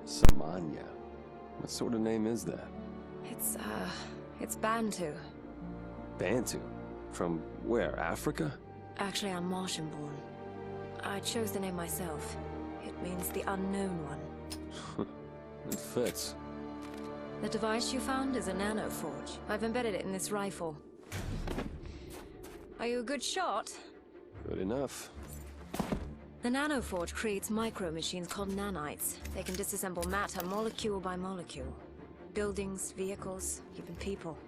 Samanya. What sort of name is that? It's Bantu. Bantu? From where, Africa? Actually, I'm Martian-born. I chose the name myself. It means the unknown one. It fits. The device you found is a nanoforge. I've embedded it in this rifle. Are you a good shot? Good enough. The nanoforge creates micro-machines called nanites. They can disassemble matter molecule by molecule. Buildings, vehicles, even people.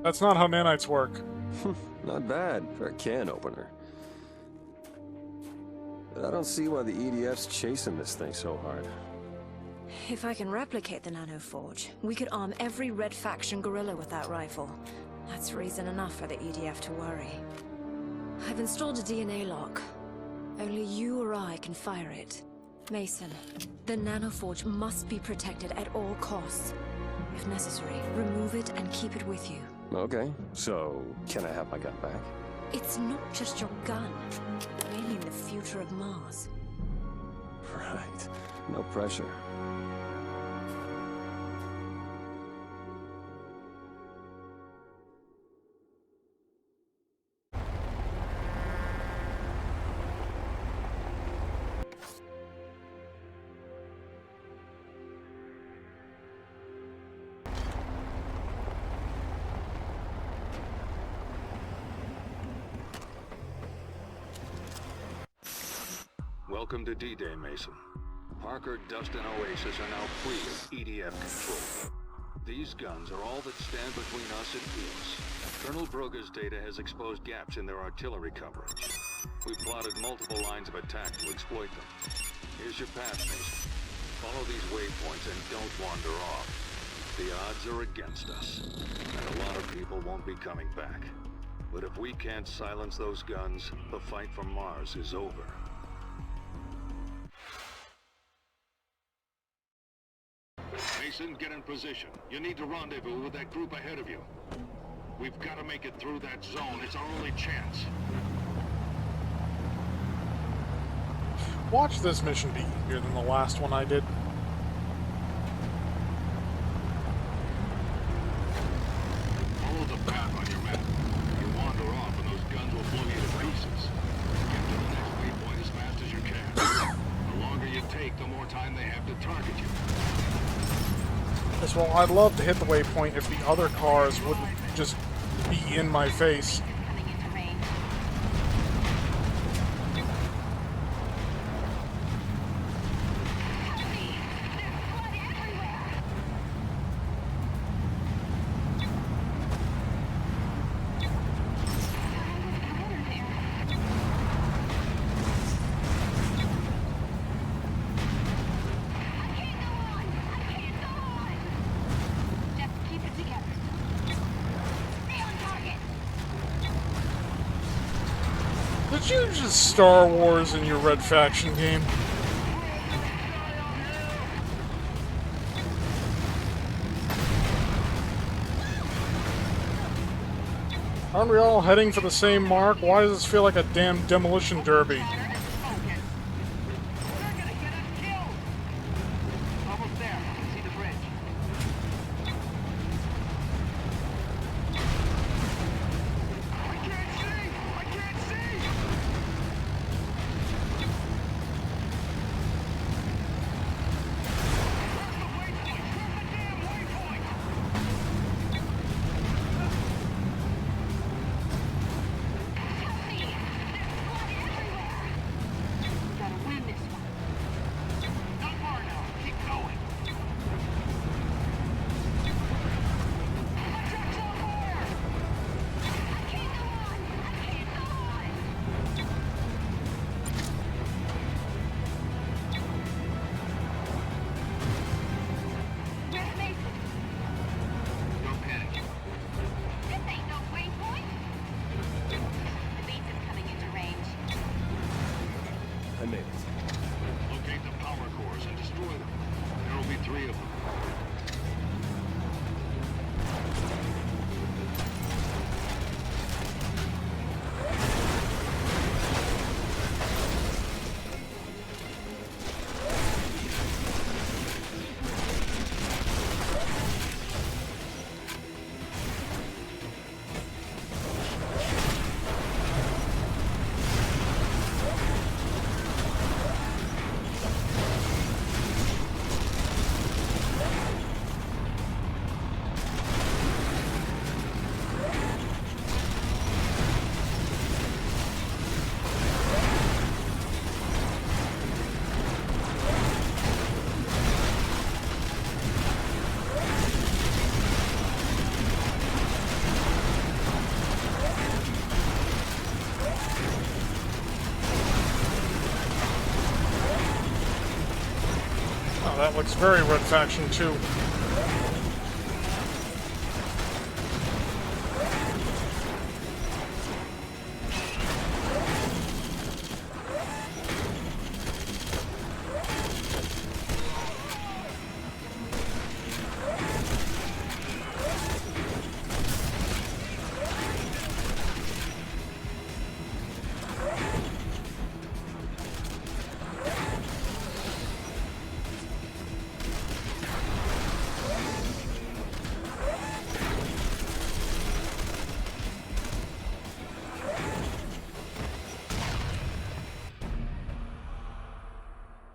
That's not how nanites work. Not bad for a can opener. But I don't see why the EDF's chasing this thing so hard. If I can replicate the nanoforge, we could arm every Red Faction guerrilla with that rifle. That's reason enough for the EDF to worry. I've installed a DNA lock. Only you or I can fire it. Mason, the nanoforge must be protected at all costs. If necessary, remove it and keep it with you. Okay, so can I have my gun back? It's not just your gun. I mean the future of Mars. Right. No pressure. Welcome to D-Day, Mason. Parker, Dust, and Oasis are now free of EDF control. These guns are all that stand between us and peace. Colonel Broga's data has exposed gaps in their artillery coverage. We plotted multiple lines of attack to exploit them. Here's your path, Mason. Follow these waypoints and don't wander off. The odds are against us, and a lot of people won't be coming back. But if we can't silence those guns, the fight for Mars is over. Mason, get in position. You need to rendezvous with that group ahead of you. We've got to make it through that zone. It's our only chance. Watch this mission be easier than the last one I did. Follow the path on your map. You wander off and those guns will blow you to pieces. Get to the next waypoint as fast as you can. The longer you take, the more time they have to target you. Yes, well, I'd love to hit the waypoint if the other cars wouldn't just be in my face. Did you just Star Wars in your Red Faction game? Aren't we all heading for the same mark? Why does this feel like a damn demolition derby? Looks very Red Faction too.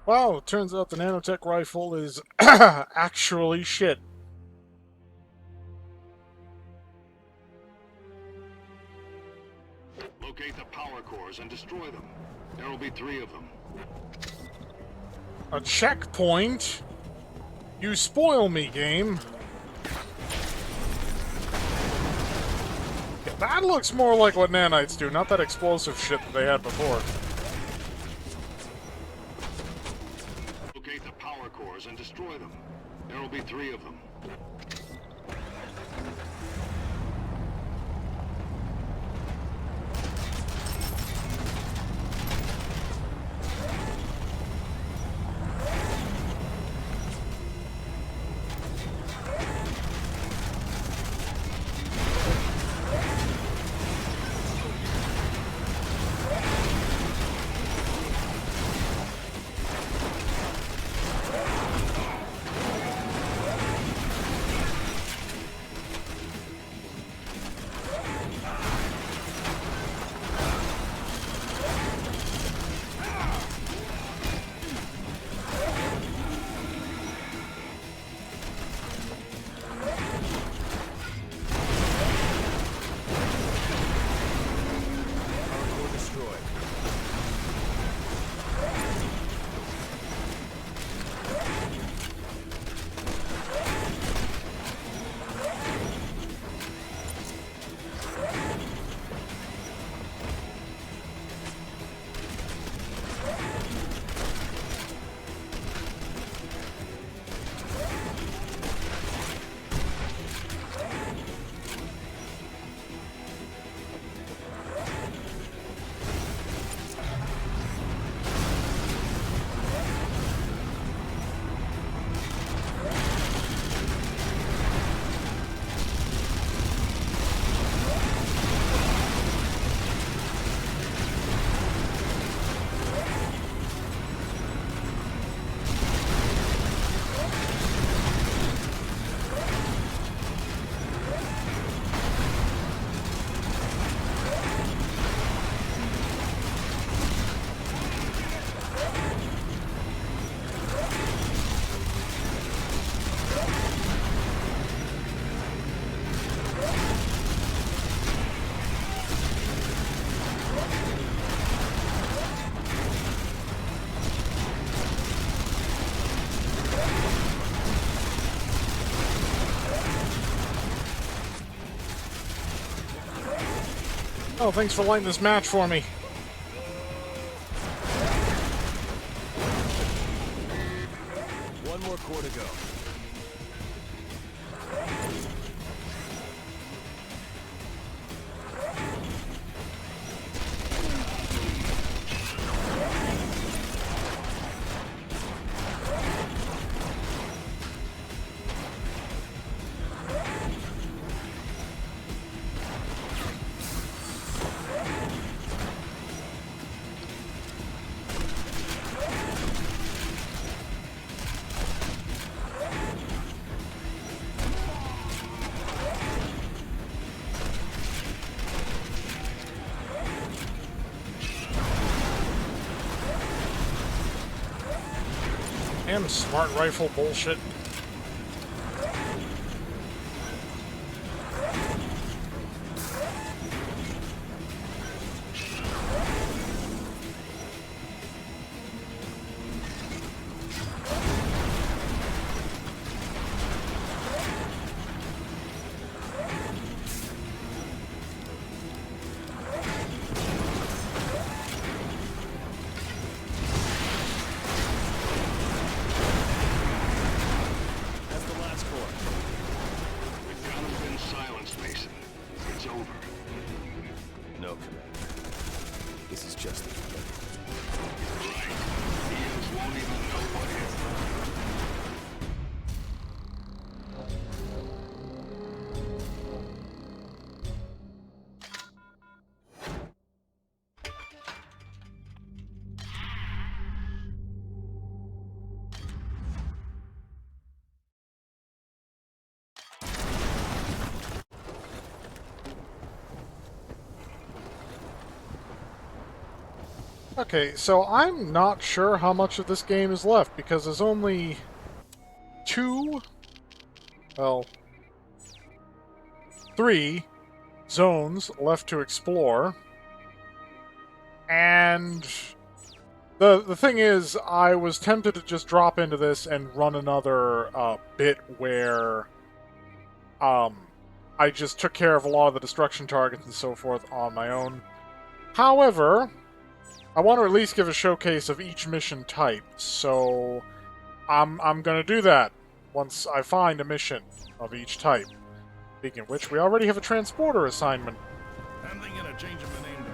Wow, it turns out the Nanotech rifle is actually shit. Locate the power cores and destroy them. There will be 3 of them. A checkpoint? You spoil me, game. Yeah, that looks more like what nanites do, not that explosive shit that they had before. Locate the power cores and destroy them. There will be 3 of them. Oh, thanks for lighting this match for me. One more core to go. Damn smart rifle bullshit. Okay, so I'm not sure how much of this game is left, because there's only well, 3 zones left to explore. And the thing is, I was tempted to just drop into this and run another bit where I just took care of a lot of the destruction targets and so forth on my own. However, I want to at least give a showcase of each mission type, so I'm going to do that once I find a mission of each type. Speaking of which, we already have a transporter assignment. I'm thinking of changing the name to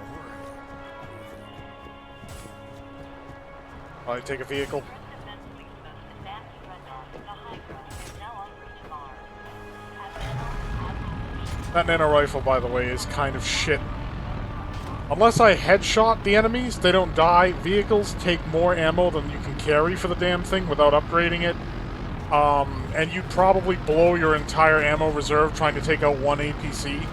Horror. I take a vehicle. That nano rifle, by the way, is kind of shit. Unless I headshot the enemies, they don't die. Vehicles take more ammo than you can carry for the damn thing without upgrading it. And you'd probably blow your entire ammo reserve trying to take out one APC.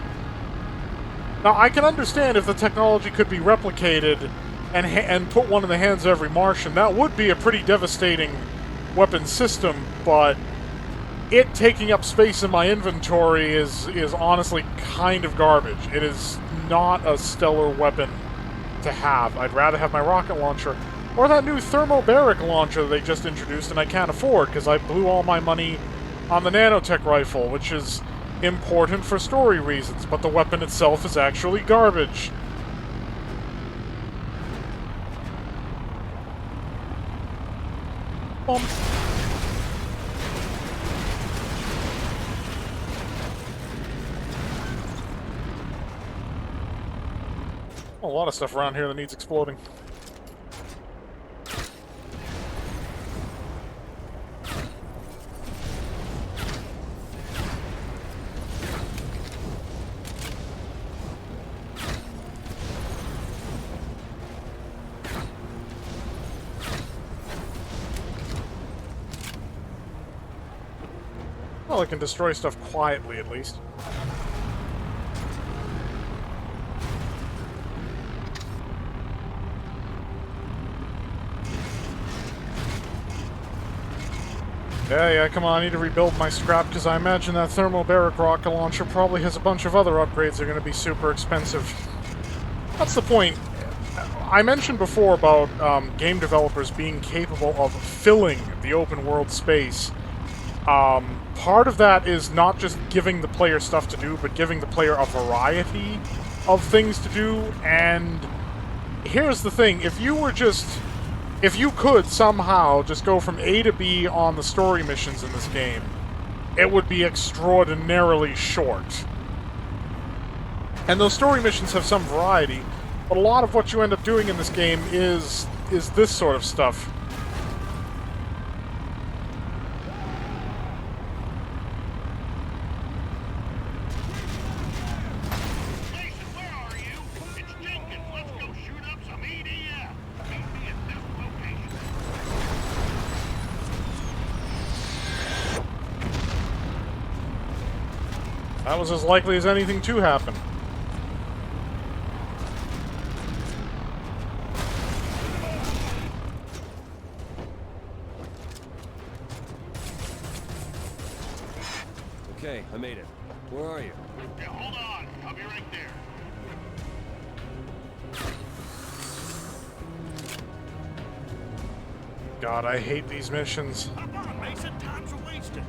Now, I can understand if the technology could be replicated and put one in the hands of every Martian. That would be a pretty devastating weapon system, but it taking up space in my inventory is honestly kind of garbage. It is not a stellar weapon to have. I'd rather have my rocket launcher or that new thermobaric launcher they just introduced and I can't afford because I blew all my money on the Nanotech rifle, which is important for story reasons, but the weapon itself is actually garbage. A lot of stuff around here that needs exploding. Well, I can destroy stuff quietly, at least. Yeah, come on, I need to rebuild my scrap, because I imagine that thermobaric rocket launcher probably has a bunch of other upgrades that are going to be super expensive. That's the point. I mentioned before about game developers being capable of filling the open world space. Part of that is not just giving the player stuff to do, but giving the player a variety of things to do, and here's the thing, if you could somehow just go from A to B on the story missions in this game, it would be extraordinarily short. And those story missions have some variety, but a lot of what you end up doing in this game is this sort of stuff. That was as likely as anything to happen. Okay, I made it. Where are you? Yeah, hold on. I'll be right there. God, I hate these missions. Come on, Mason. Time's wasted.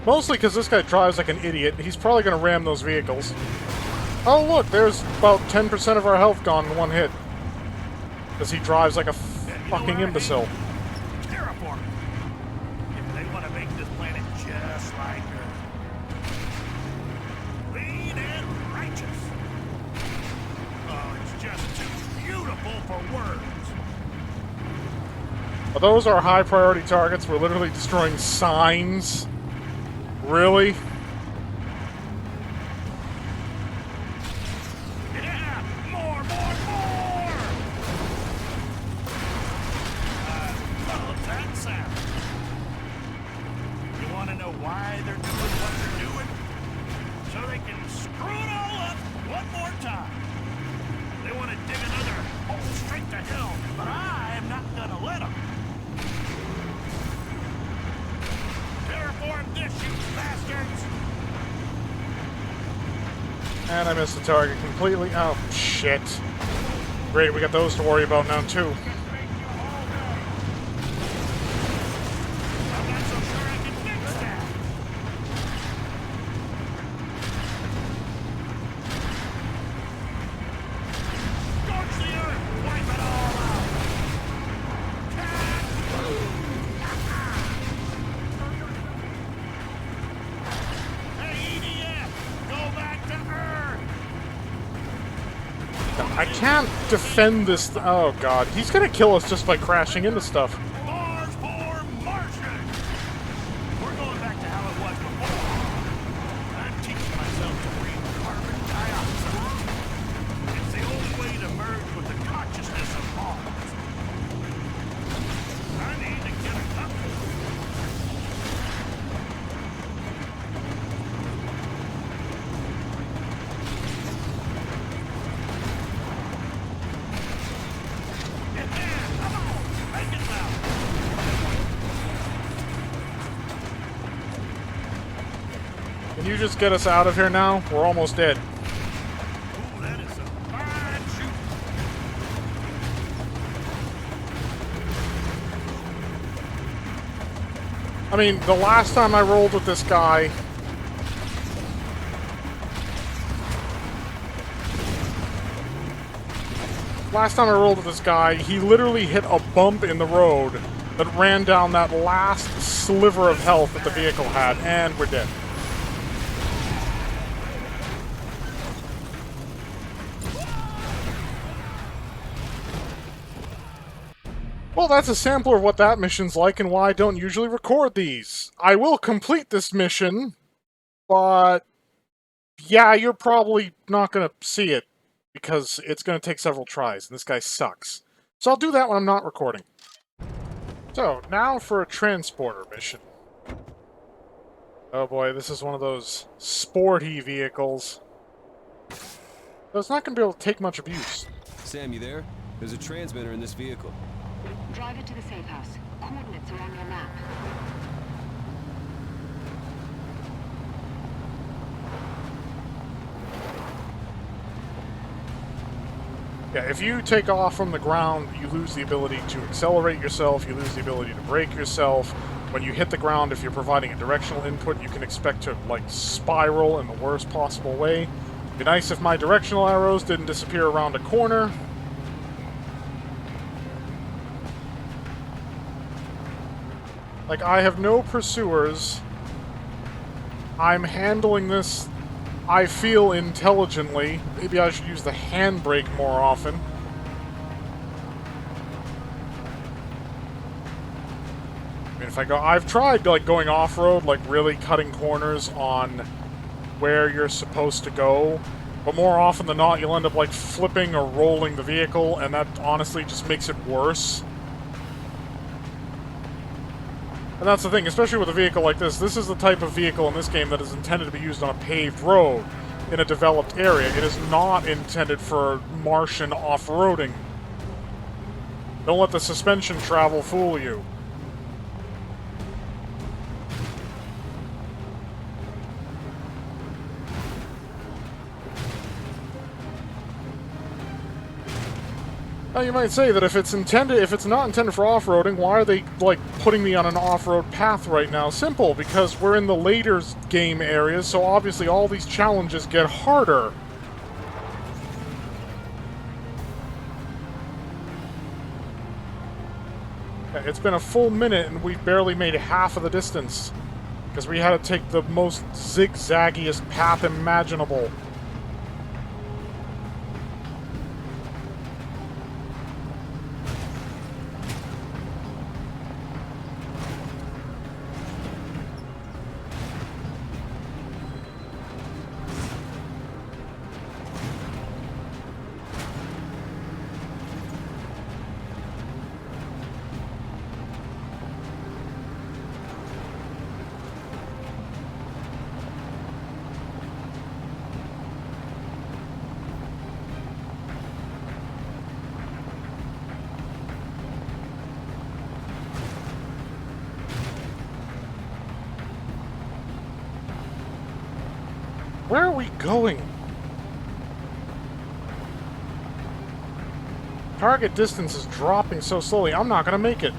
Mostly because this guy drives like an idiot. He's probably going to ram those vehicles. Oh, look, there's about 10% of our health gone in one hit. Because he drives like a fucking imbecile. Terraforming. If they want to make this planet just like Earth. Clean and righteous. Oh, it's just too beautiful for words. Are those our high priority targets? We're literally destroying signs. Really? Yeah! More! Love that sound. You want to know why they're doing what they're doing? So they can screw it all up one more time. They want to dig another hole straight to hell, but I am not gonna let them. Terraform this, you bastards! And I missed the target completely. Oh, shit. Great, we got those to worry about now, too. I'm not so sure I can fix that. Scorch the earth! Wipe it all out! Hey, EDF! Go back to Earth! I can't defend this. Oh, God. He's gonna kill us just by crashing into stuff. Mars for Martian! We're going back to how it was before. I'm teaching myself to breathe carbon dioxide. It's the only way to merge with the consciousness of Mars. I need to get a couple. Can you just get us out of here now? We're almost dead. Ooh, that is some fine shooting. I mean, the last time I rolled with this guy... Last time I rolled with this guy, he literally hit a bump in the road that ran down that last sliver of health that the vehicle had, and we're dead. Well, that's a sampler of what that mission's like and why I don't usually record these. I will complete this mission, but yeah, you're probably not going to see it because it's going to take several tries, and this guy sucks. So I'll do that when I'm not recording. So, now for a transporter mission. Oh boy, this is one of those sporty vehicles. So it's not going to be able to take much abuse. Sam, you there? There's a transmitter in this vehicle. Drive it to the safe house. Coordinates are on your map. Yeah, if you take off from the ground, you lose the ability to accelerate yourself, you lose the ability to brake yourself. When you hit the ground, if you're providing a directional input, you can expect to, like, spiral in the worst possible way. It'd be nice if my directional arrows didn't disappear around a corner. Like, I have no pursuers. I'm handling this, I feel, intelligently. Maybe I should use the handbrake more often. I mean, if I go... I've tried, like, going off-road, like, really cutting corners on where you're supposed to go. But more often than not, you'll end up, like, flipping or rolling the vehicle, and that honestly just makes it worse. And that's the thing, especially with a vehicle like this. This is the type of vehicle in this game that is intended to be used on a paved road in a developed area. It is not intended for Martian off-roading. Don't let the suspension travel fool you. Now you might say that if it's not intended for off-roading, why are they, like, putting me on an off-road path right now? Simple, because we're in the later game areas, so obviously all these challenges get harder. It's been a full minute and we've barely made half of the distance, because we had to take the most zigzaggiest path imaginable. Where are we going? Target distance is dropping so slowly, I'm not gonna make it.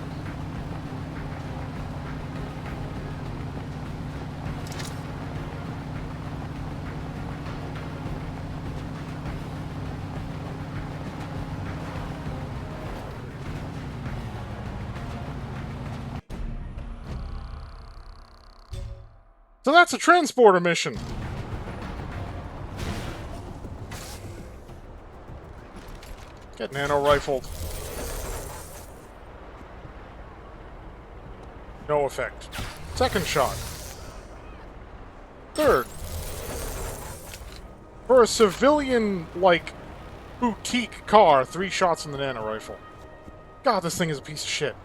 So that's a transporter mission. Get nano-rifled. No effect. Second shot. Third. For a civilian, like, boutique car, 3 shots in the nano-rifle. God, this thing is a piece of shit.